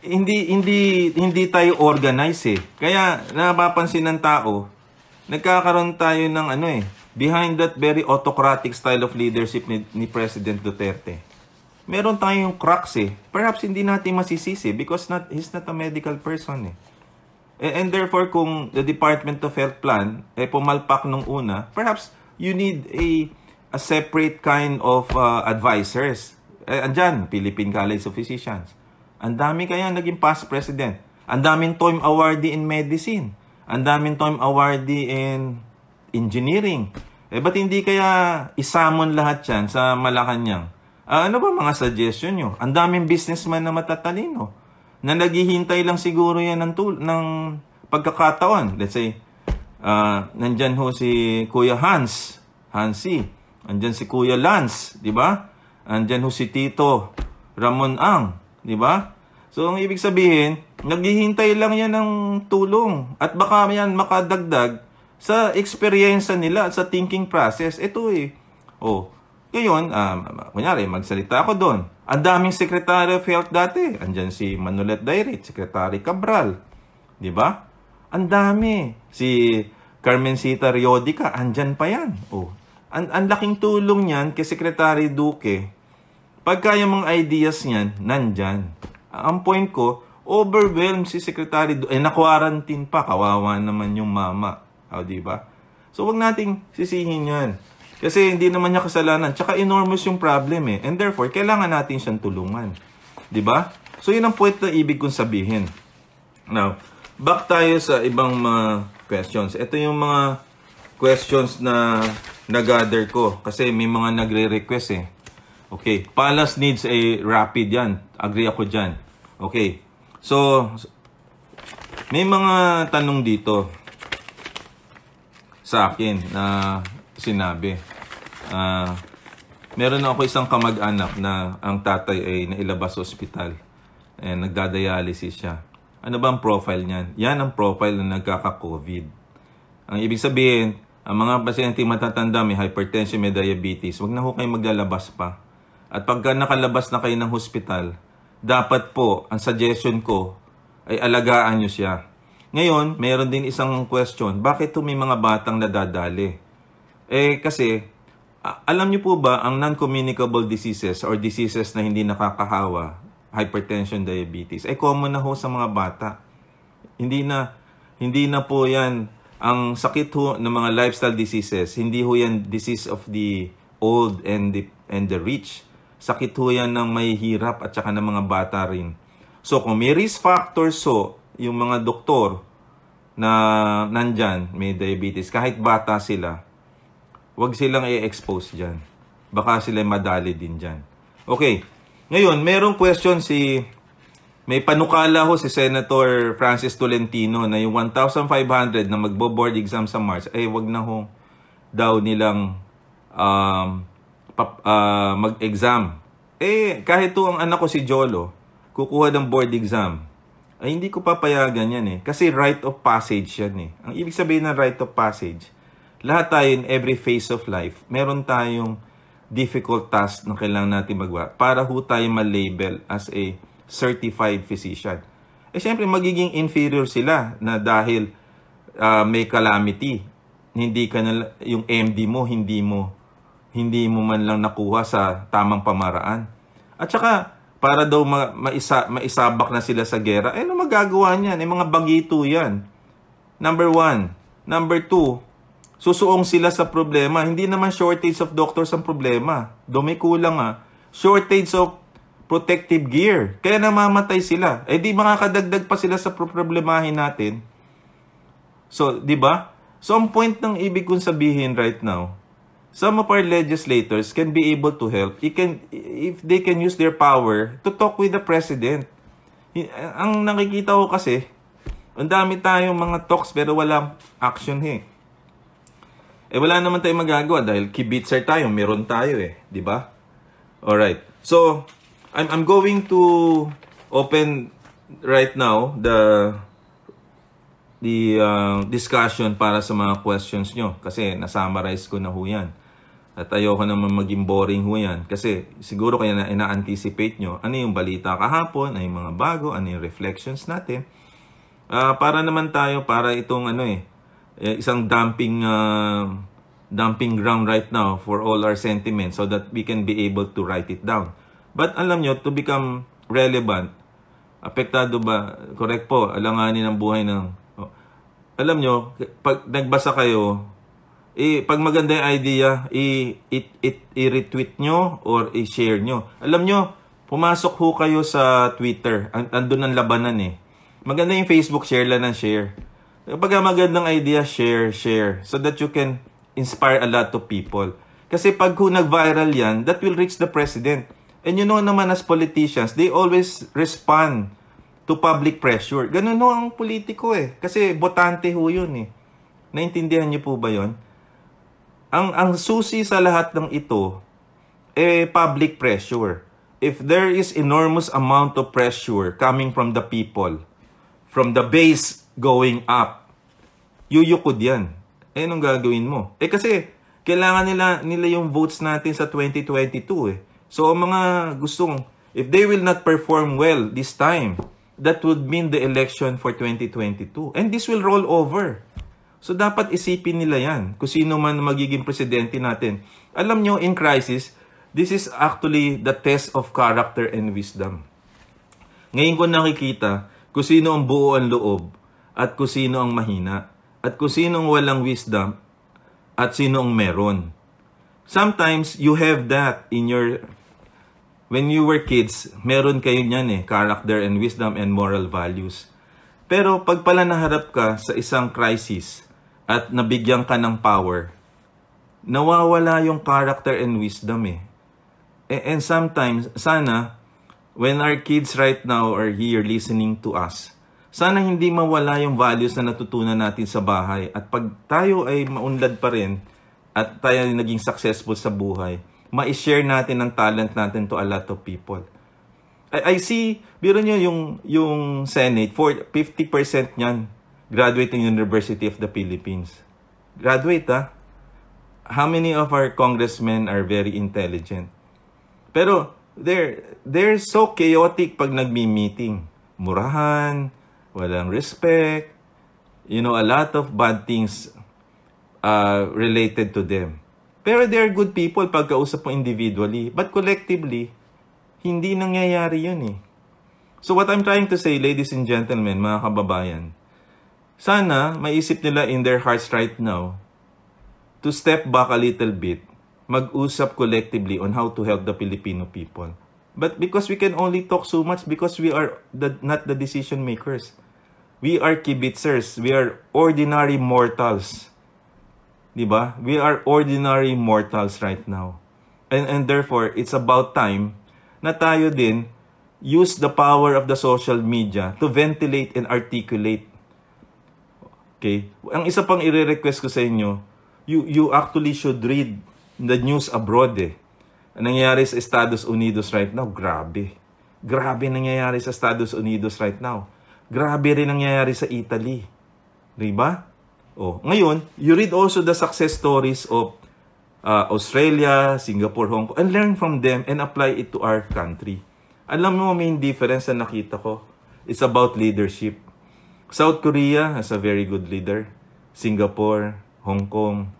hindi tayo organize eh. Kaya napapansin ng tao, nagkakaroon tayo ng behind that very autocratic style of leadership ni President Duterte. Meron tayong cracks eh. Perhaps hindi natin masisisi because he's not a medical person eh. And therefore, kung the Department of Health plan pumalpak nung una, perhaps you need a separate kind of advisors. Andyan, Philippine College of Physicians. Ang dami kaya naging past president. Ang daming Toym awardee in medicine. Ang daming Toym awardee in engineering. Ba't hindi kaya isamon lahat yan sa Malacanang? Ano ba mga suggestion nyo? Ang daming businessman na matatalino na naghihintay lang siguro yan ng pagkakataon. Let's say, nandyan ho si Kuya Hansi. Andyan si Kuya Lance, di ba? Andyan ho si Tito Ramon Ang, di ba? So, ang ibig sabihin, naghihintay lang yan ng tulong. At baka yan makadagdag sa experience nila at sa thinking process. Ito eh. Ngayon, kunyari, magsalita ako doon. Ang daming Secretary of Health dati. Andyan si Manolet Dairit, Secretary Cabral. Di ba? Ang dami. Si Carmencita Riodica, andyan pa yan. Ang laking tulong niyan kay Secretary Duque. Pagka yung mga ideas niyan, nandyan. Ang point ko, overwhelmed si Secretary Duque. Na-quarantine pa. Kawawa naman yung mama. Di ba? So, wag nating sisihin yan. Kasi hindi naman niya kasalanan. Tsaka enormous yung problem eh. And therefore, kailangan natin siyang tulungan. Di ba? So, yun ang point na ibig kong sabihin. Now, back tayo sa ibang mga questions. Ito yung mga questions na nag-gather ko. Kasi may mga nagre-request eh. Okay. Palace needs a rapid yan. Agree ako dyan. Okay. So, may mga tanong dito sa akin na sinabi. Meron ako isang kamag-anak na ang tatay ay nailabas sa ospital. Nagdadialysis siya. Ano ba ang profile niyan? Yan ang profile na nagkaka-COVID. Ang ibig sabihin, ang mga pasyente matatanda, may hypertension, may diabetes, wag na ho kayo maglalabas pa. At pagka nakalabas na kayo ng hospital, dapat po, ang suggestion ko, ay alagaan nyo siya. Ngayon, mayroon din isang question, bakit may mga batang nadadali? Kasi, alam niyo po ba, ang non-communicable diseases or diseases na hindi nakakahawa, hypertension, diabetes, common na ho sa mga bata. Hindi na po yan, ang sakit ho ng mga lifestyle diseases, hindi ho yan disease of the old and the rich. Sakit ho yan ng may hirap at saka ng mga bata rin. So, kung may risk factors yung mga doktor na nandyan, may diabetes, kahit bata sila, huwag silang i-expose dyan. Baka sila madali din dyan. Okay. Ngayon, merong question may panukala ho si Senator Francis Tolentino na yung 1,500 na magbo-board exam sa March, wag na ho daw nilang mag-exam. Kahit to ang anak ko si Jolo, kukuha ng board exam, hindi ko papayagan yan eh. Kasi rite of passage yan eh. Ang ibig sabihin ng rite of passage, lahat tayo in every phase of life, meron tayong difficult task na kailangan natin magawa para ho tayo ma-label as a certified physician. Siyempre, magiging inferior sila na dahil may calamity. Hindi ka na, yung MD mo, hindi mo hindi mo man lang nakuha sa tamang pamaraan. At saka, para daw maisabak na sila sa gera, ano magagawa niyan? Mga bagito yan. Number 1. Number 2, susuong sila sa problema. Hindi naman shortage of doctors ang problema. May kulang shortage of protective gear. Kaya namamatay sila. Di makakadagdag pa sila sa problemahin natin. So, di ba? So, ang point ng ibig kong sabihin right now, some of our legislators can be able to help if they can use their power to talk with the president. Ang nakikita ko kasi, ang dami tayong mga talks pero walang action wala naman tayong magagawa dahil kibitzer tayo, meron tayo di ba? Alright. So, I'm going to open right now the discussion para sa mga questions nyo kasi na-summarize ko na yan. At ayoko naman maging boring yan kasi siguro kaya na ina-anticipate nyo ano yung balita kahapon, ano yung mga bago, ano yung reflections natin. Para naman tayo, para itong isang dumping ground right now for all our sentiments so that we can be able to write it down. But alam nyo, to become relevant, apektado ba? Correct po, alanganin ang buhay ng... Alam nyo, pag nagbasa kayo, pag maganda yung idea, i-retweet nyo or i-share nyo. Alam nyo, pumasok ho kayo sa Twitter. Andun ang labanan Maganda yung Facebook, share lang ng share. Pag magandang idea, share. So that you can inspire a lot of people. Kasi pag nag-viral yan, that will reach the president. And you know naman as politicians, they always respond to public pressure. Ganun ang politiko Kasi botante ho yun Naintindihan niyo po ba yun? Ang susi sa lahat ng ito, public pressure. If there is enormous amount of pressure coming from the people, from the base going up, yuyukod yan. Anong gagawin mo? Kasi kailangan nila yung votes natin sa 2022 So, ang mga gustong, if they will not perform well this time, that would mean the election for 2022. And this will roll over. So, dapat isipin nila yan. Kung sino man magiging presidente natin. Alam nyo, in crisis, this is actually the test of character and wisdom. Ngayon ko nakikita kung sino ang buo ang loob at kung sino ang mahina at kung sino ang walang wisdom at sino ang meron. Sometimes, you have that in your... When you were kids, meron kayo niyan character and wisdom and moral values. Pero pag pala naharap ka sa isang crisis at nabigyan ka ng power, nawawala yung character and wisdom And sometimes, sana, when our kids right now are here listening to us, sana hindi mawala yung values na natutunan natin sa bahay. At pag tayo ay maunlad pa rin at tayo naging successful sa buhay, ma-share natin ang talent natin to a lot of people. I see, biro nyo yung Senate, 50% niyan, graduate ng University of the Philippines. Graduate, How many of our congressmen are very intelligent? Pero, they're so chaotic pag nagmi-meeting. Murahan, walang respect, a lot of bad things related to them. Pero they're good people pagkausap mo individually. But collectively, hindi nangyayari yun So what I'm trying to say, ladies and gentlemen, mga kababayan, sana maisip nila in their hearts right now to step back a little bit, mag-usap collectively on how to help the Filipino people. But because we can only talk so much because we are not the decision makers. We are kibitzers. We are ordinary mortals. Diba? We are ordinary mortals right now. And therefore, it's about time na tayo din use the power of the social media to ventilate and articulate. Okay? Ang isa pang i-request ko sa inyo, you actually should read the news abroad Ang nangyayari sa Estados Unidos right now, grabe. Grabe nangyayari sa Estados Unidos right now. Grabe rin nangyayari sa Italy. Diba? Ngayon, you read also the success stories of Australia, Singapore, Hong Kong, and learn from them and apply it to our country. Alam mo, main difference na nakita ko, it's about leadership. South Korea has a very good leader. Singapore, Hong Kong.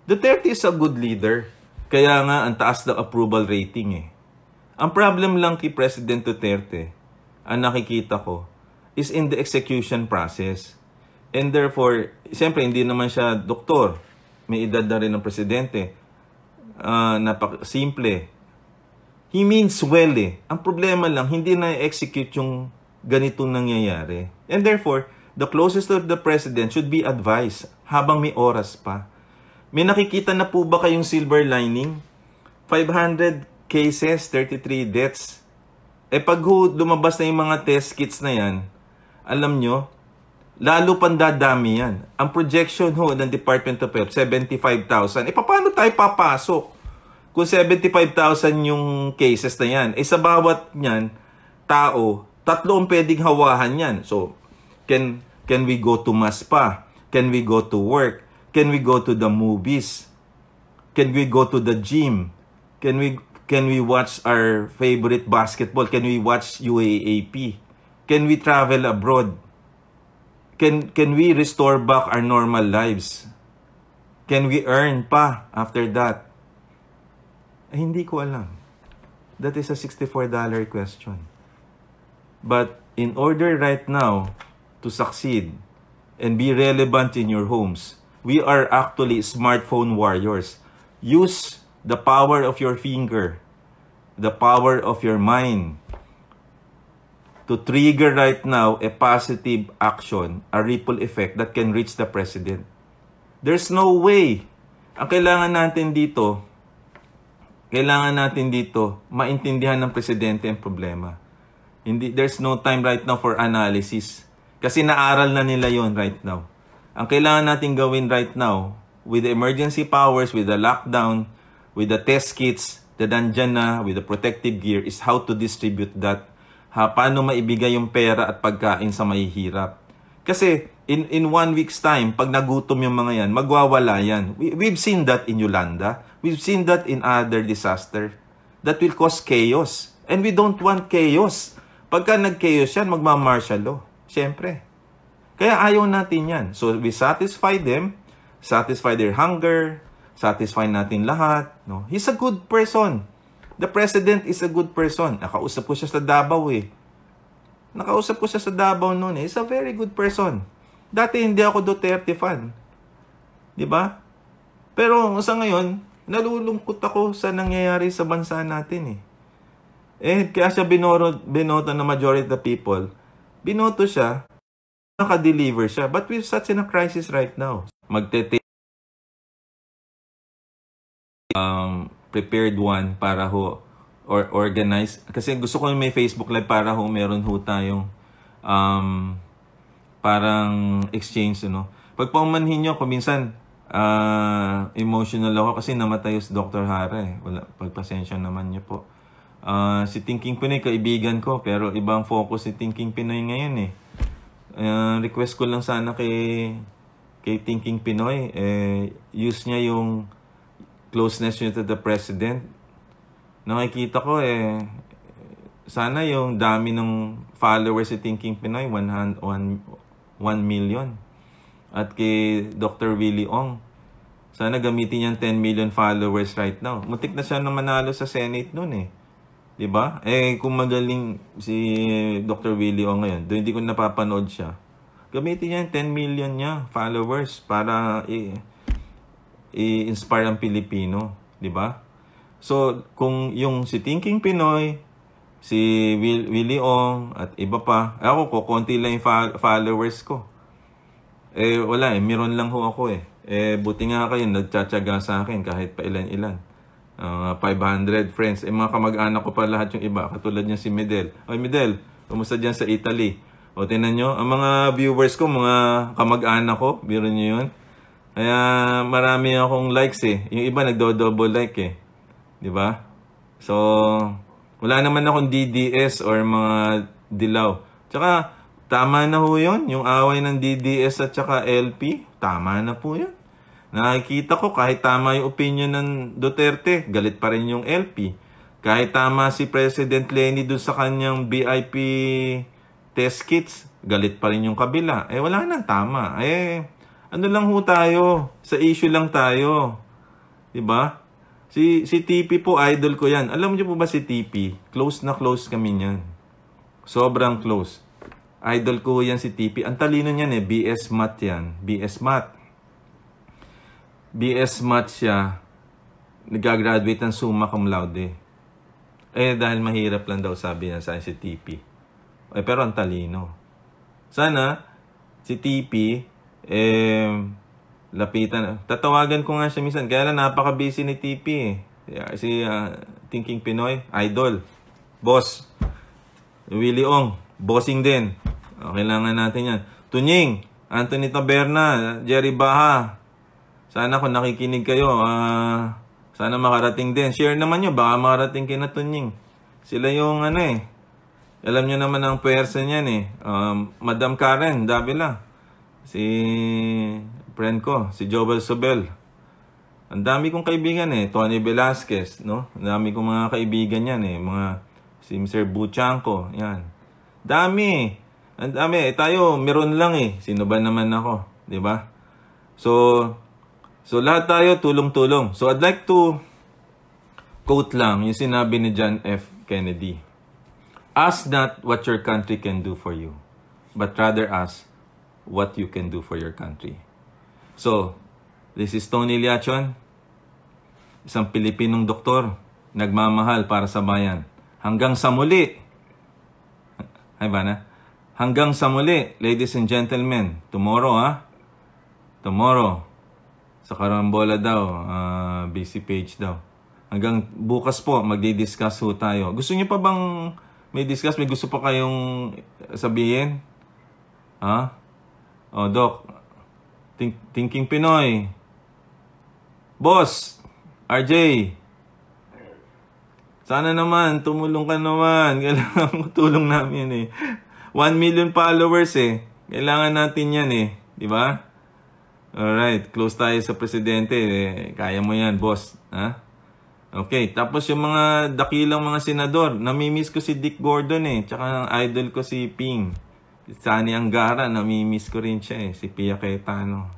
Duterte is a good leader. Kaya nga, ang taas ng approval rating eh. Ang problem lang kay President Duterte, ang nakikita ko, is in the execution process. And therefore, siyempre, hindi naman siya doktor. May edad na rin ng presidente. Simple. He means well eh. Ang problema lang, hindi na-execute yung ganitong nangyayari. And therefore, the closest to the president should be advised habang may oras pa. May nakikita na po ba kayong silver lining? 500 cases, 33 deaths. Pag lumabas na yung mga test kits na yan, alam nyo, lalo pang dadami yan. Ang projection ng Department of Health, 75,000. Paano tayo papasok? Kung 75,000 yung cases na yan, sa bawat yan, tao, 3 ang pwedeng hawahan yan. So, can we go to mass pa? Can we go to work? Can we go to the movies? Can we go to the gym? Can we watch our favorite basketball? Can we watch UAAP? Can we travel abroad? Can we restore back our normal lives? Can we earn pa after that? Hindi ko alam. That is a $64 question. But in order right now to succeed and be relevant in your homes, we are actually smartphone warriors. Use the power of your finger, the power of your mind, to trigger right now a positive action, a ripple effect that can reach the president. There's no way. Ang kailangan natin dito, maintindihan ng presidente ang problema. There's no time right now for analysis. Kasi naaral na nila yon right now. Ang kailangan natin gawin right now, with the emergency powers, with the lockdown, with the test kits, the nandyan na, with the protective gear, is how to distribute that. Paano maibigay yung pera at pagkain sa mahihirap. Kasi, in 1 week's time, pag nagutom yung mga yan, magwawala yan. We've seen that in Yolanda. We've seen that in other disaster. That will cause chaos. And we don't want chaos. Pagka nag-chaos yan, magma-martial law. Siyempre. Kaya ayaw natin yan. So, we satisfy them, satisfy their hunger, satisfy natin lahat. No? He's a good person. The president is a good person. Nakausap ko siya sa Davao eh. He's a very good person. Dati hindi ako Duterte fan. Diba? Pero sa ngayon, nalulungkot ako sa nangyayari sa bansa natin eh. Kaya siya binoto ng majority of the people. Binoto siya, naka-deliver siya. But we're such in a crisis right now. Prepared one para or organize. Kasi gusto ko may Facebook Live para meron tayong parang exchange, Pag paumanhin nyo, minsan emotional ako kasi namatay si Dr. Hara eh. Pagpasensya naman niyo po. Si Thinking Pinoy, kaibigan ko, pero ibang focus si Thinking Pinoy ngayon eh. Request ko lang sana kay Thinking Pinoy, use niya yung closeness niya to the president. Nakikita ko sana yung dami ng followers si Thinking Pinoy, 1 million. At kay Dr. Willie Ong, sana gamitin niyang 10 million followers right now. Muntik na siya na manalo sa Senate noon eh. Diba? Kung magaling si Dr. Willie Ong ngayon, doon hindi ko napapanood siya. Gamitin niya yung 10 million niya followers para i-inspire ang Pilipino. Diba? So, kung yung si Thinking Pinoy, si Willie Ong, at iba pa, ako, konti lang yung followers ko. Wala meron lang ako buti nga kayo, nagtsatsaga sa akin kahit pa ilan-ilan. 500 friends. Mga kamag-anak ko pa lahat yung iba. Katulad niya si Medel. Oy Medel, kumusta dyan sa Italy? O, tinan nyo, ang mga viewers ko, mga kamag-anak ko, biro nyo yun. Kaya marami akong likes Yung iba nagdo-double like Diba? So, wala naman akong DDS or mga dilaw. Tsaka, tama na ho yun. Yung away ng DDS at tsaka LP, tama na po yun. Nakikita ko kahit tama yung opinion ng Duterte, galit pa rin yung LP. Kahit tama si President Lenny dun sa kanyang BIP test kits, galit pa rin yung kabila. Wala nang tama. Ano lang ho tayo? Sa issue lang tayo. Diba? Si TP po, idol ko yan. Alam niyo po ba si TP? Close na close kami niyan. Sobrang close. Idol ko yan si TP. Ang talino niyan eh. BS Math yan. BS Math. BS Math siya. Nag-graduate ng summa cum laude. Dahil mahirap lang daw sabi niya sa si TP. Pero ang talino. Sana, si TP, lapitan. Tatawagan ko nga siya minsan. Kaya lang napaka-busy ni TP eh. Si Thinking Pinoy, idol. Boss. Willie Ong, bossing din. Kailangan natin yan. Tunying, Anthony Taberna, Jerry Baha. Sana kung nakikinig kayo, sana makarating din. Share naman nyo, baka makarating kay na Tunying. Sila yung alam nyo naman ang pwersa niyan eh. Madam Karen Davila. Si friend ko, si Joel Sobel. Ang dami kong kaibigan eh. Tony Velasquez, no? Ang dami kong mga kaibigan yan eh. Si Mr. Buchanko, yan. Dami. Ang dami. Tayo, meron lang eh. Sino ba naman ako? Diba? So lahat tayo tulong-tulong. So I'd like to quote lang yung sinabi ni John F. Kennedy. Ask not what your country can do for you, but rather ask what you can do for your country. So, this is Tony Liachon, isang Pilipinong doktor, nagmamahal para sa bayan. Hanggang sa muli. Ay ba na? Hanggang sa muli, ladies and gentlemen. Tomorrow, Tomorrow. Sa Karambola daw, busy page daw. Hanggang bukas po, magdi-discuss ho tayo. Gusto niyo pa bang may discuss? May gusto pa kayong sabihin? Ha? Doc. Thinking Pinoy. Boss. RJ. Sana naman, tumulong ka naman. Kailangan tulong namin eh. 1 million followers eh. Kailangan natin yan eh. Diba? Alright, close tayo sa presidente. Kaya mo yan, boss. Ha? Okay, tapos yung mga dakilang mga senador. Namimiss ko si Dick Gordon eh. Tsaka ang idol ko si Ping. Sani Angara, namimiss ko rin siya eh. Si Pia Cayetano.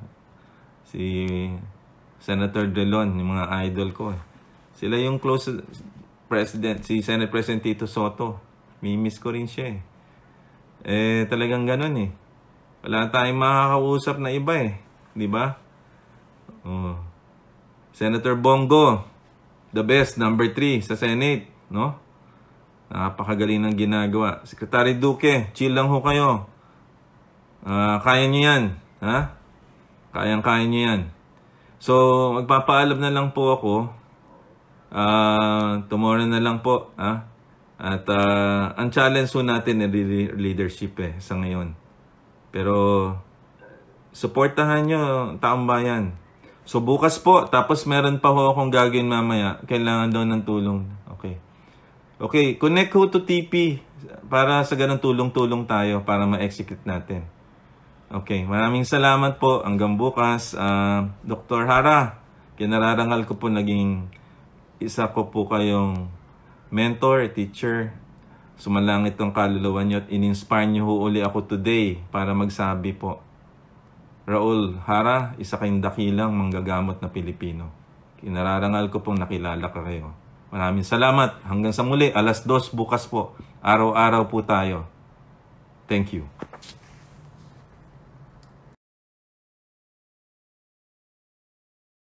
Si Senator Delon, yung mga idol ko eh. Sila yung close president, si Senate President Tito Soto. Mimiss ko rin siya eh. Talagang ganun eh. Wala tayong makakausap na iba eh. Di ba? Senator Bongo, the best, number 3 sa Senate, no? Napakagaling ng ginagawa. Secretary Duque, chill lang ho kayo. Kaya nyo yan, ha? Kayang-kaya nyo yan. So, magpapaalam na lang po ako. Tomorrow na lang po, ha? At ang challenge po natin ay leadership eh, sa ngayon. Pero, supportahan nyo, taong bayan. So, bukas po, tapos meron pa ho akong gagawin mamaya. Kailangan daw ng tulong. Okay, connect ho to TP para sa ganun tulong-tulong tayo para ma-execute natin. Okay, maraming salamat po. Hanggang bukas. Dr. Hara, kinararangal ko po naging isa ko po kayong mentor, teacher. Sumalangit ang kaluluwa nyo at in-inspire nyo ho uli ako today para magsabi po. Raul Hara, isa kayong dakilang manggagamot na Pilipino. Kinararangal ko pong nakilala ka kayo. Maraming salamat. Hanggang sa muli, 2:00 bukas po. Araw-araw po tayo. Thank you.